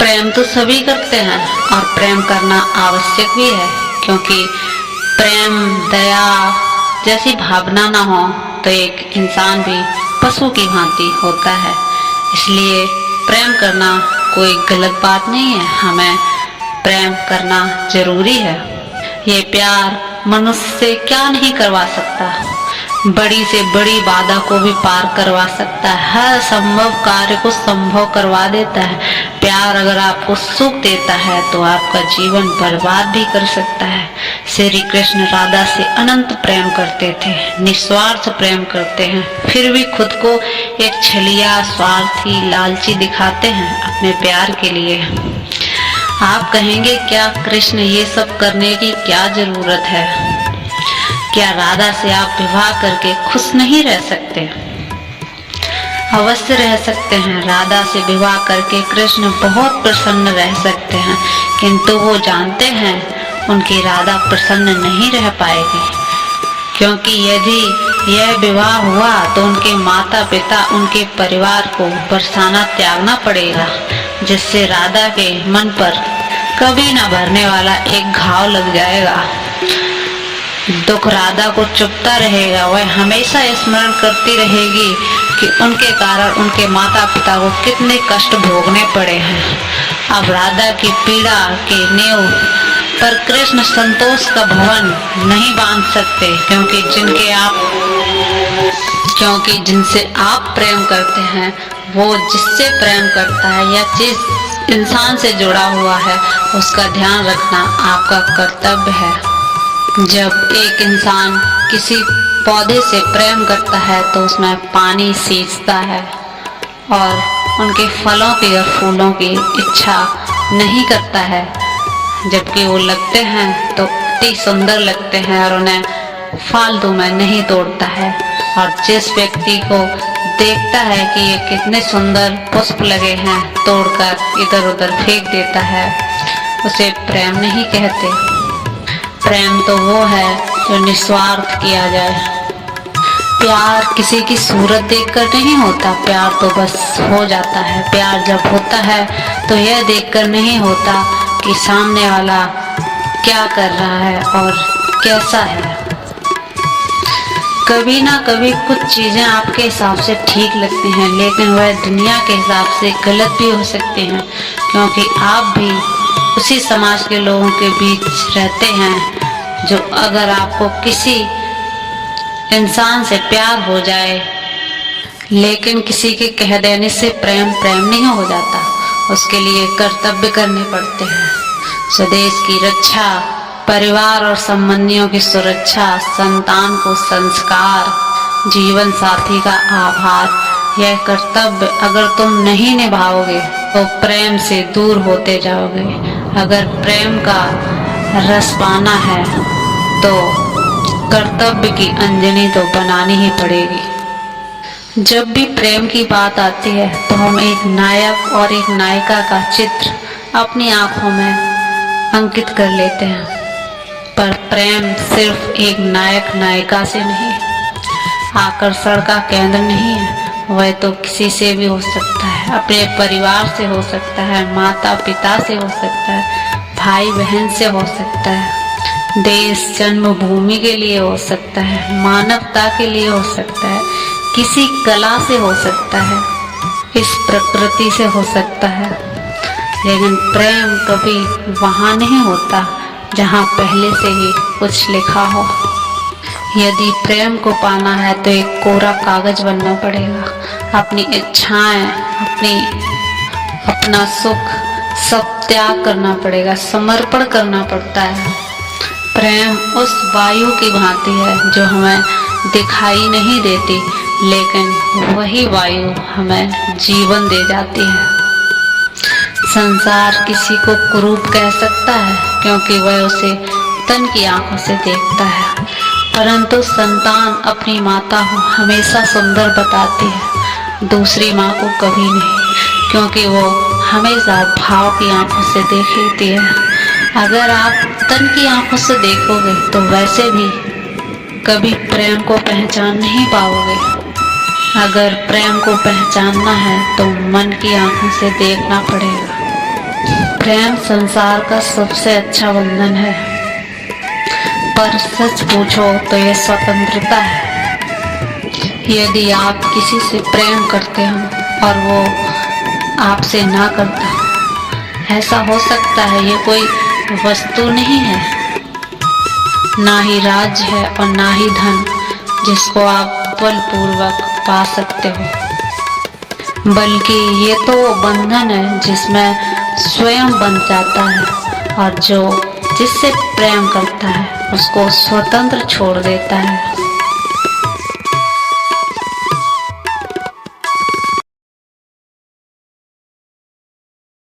प्रेम तो सभी करते हैं और प्रेम करना आवश्यक भी है, क्योंकि प्रेम दया जैसी भावना ना हो तो एक इंसान भी पशु की भांति होता है। इसलिए प्रेम करना कोई गलत बात नहीं है, हमें प्रेम करना जरूरी है। ये प्यार मनुष्य से क्या नहीं करवा सकता, बड़ी से बड़ी बाधा को भी पार करवा सकता है, हर संभव कार्य को संभव करवा देता है। प्यार अगर आपको सुख देता है तो आपका जीवन बर्बाद भी कर सकता है। श्री कृष्ण राधा से अनंत प्रेम करते थे, निस्वार्थ प्रेम करते हैं, फिर भी खुद को एक छलिया, स्वार्थी, लालची दिखाते हैं अपने प्यार के लिए। आप कहेंगे क्या कृष्ण ये सब करने की क्या जरूरत है? क्या राधा से आप विवाह करके खुश नहीं रह सकते? अवश्य रह सकते हैं। राधा से विवाह करके कृष्ण बहुत प्रसन्न रह सकते हैं, किंतु वो जानते हैं उनकी राधा प्रसन्न नहीं रह पाएगी, क्योंकि यदि यह विवाह हुआ तो उनके माता पिता, उनके परिवार को बरसाना त्यागना पड़ेगा, जिससे राधा के मन पर कभी न भरने वाला एक घाव लग जाएगा। दुख राधा को चुभता रहेगा, वह हमेशा स्मरण करती रहेगी कि उनके कारण उनके माता पिता को कितने कष्ट भोगने पड़े हैं। अब राधा की पीड़ा के नेव पर कृष्ण संतोष का भवन नहीं बांध सकते, क्योंकि जिनसे आप प्रेम करते हैं वो जिससे प्रेम करता है या जिस इंसान से जुड़ा हुआ है उसका ध्यान रखना आपका कर्तव्य है। जब एक इंसान किसी पौधे से प्रेम करता है तो उसमें पानी सींचता है और उनके फलों की और फूलों की इच्छा नहीं करता है, जबकि वो लगते हैं तो अति सुंदर लगते हैं और उन्हें फालतू में नहीं तोड़ता है। और जिस व्यक्ति को देखता है कि ये कितने सुंदर पुष्प लगे हैं, तोड़कर इधर उधर फेंक देता है, उसे प्रेम नहीं कहते। प्रेम तो वो है जो निस्वार्थ किया जाए। प्यार किसी की सूरत देखकर नहीं होता, प्यार तो बस हो जाता है। प्यार जब होता है तो यह देखकर नहीं होता कि सामने वाला क्या कर रहा है और कैसा है। कभी ना कभी कुछ चीजें आपके हिसाब से ठीक लगती हैं, लेकिन वह दुनिया के हिसाब से गलत भी हो सकती हैं, क्योंकि आप भी उसी समाज के लोगों के बीच रहते हैं जो अगर आपको किसी इंसान से प्यार हो जाए लेकिन किसी के कह देने से प्रेम नहीं हो जाता, उसके लिए कर्तव्य करने पड़ते हैं। स्वदेश की रक्षा, परिवार और संबंधियों की सुरक्षा, संतान को संस्कार, जीवन साथी का आभार, यह कर्तव्य अगर तुम नहीं निभाओगे तो प्रेम से दूर होते जाओगे। अगर प्रेम का रस पाना है तो कर्तव्य की अंजनी तो बनानी ही पड़ेगी। जब भी प्रेम की बात आती है तो हम एक नायक और एक नायिका का चित्र अपनी आंखों में अंकित कर लेते हैं, पर प्रेम सिर्फ एक नायक नायिका से नहीं, आकर्षण का केंद्र नहीं है। वह तो किसी से भी हो सकता है, अपने परिवार से हो सकता है, माता पिता से हो सकता है, भाई बहन से हो सकता है, देश जन्मभूमि के लिए हो सकता है, मानवता के लिए हो सकता है, किसी कला से हो सकता है, इस प्रकृति से हो सकता है। लेकिन प्रेम कभी वहाँ नहीं होता जहाँ पहले से ही कुछ लिखा हो। यदि प्रेम को पाना है तो एक कोरा कागज बनना पड़ेगा। अपनी इच्छाएं, अपना सुख सब त्याग करना पड़ेगा, समर्पण करना पड़ता है। प्रेम उस वायु की भांति है जो हमें दिखाई नहीं देती, लेकिन वही वायु हमें जीवन दे जाती है। संसार किसी को कुरूप कह सकता है क्योंकि वह उसे तन की आंखों से देखता है, परंतु संतान अपनी माता को हमेशा सुंदर बताती है, दूसरी माँ को कभी नहीं, क्योंकि वो हमेशा भाव की आंखों से देखती है। अगर आप तन की आंखों से देखोगे तो वैसे भी कभी प्रेम को पहचान नहीं पाओगे। अगर प्रेम को पहचानना है तो मन की आंखों से देखना पड़ेगा। प्रेम संसार का सबसे अच्छा बंधन है, पर सच पूछो तो ये स्वतंत्रता है। यदि आप किसी से प्रेम करते हो और वो आपसे ना करता, ऐसा हो सकता है ये कोई वस्तु नहीं है, ना ही राज्य है और ना ही धन जिसको आप बलपूर्वक पा सकते हो, बल्कि ये तो वो बंधन है जिसमें स्वयं बन जाता है और जो जिससे प्रेम करता है उसको स्वतंत्र छोड़ देता है।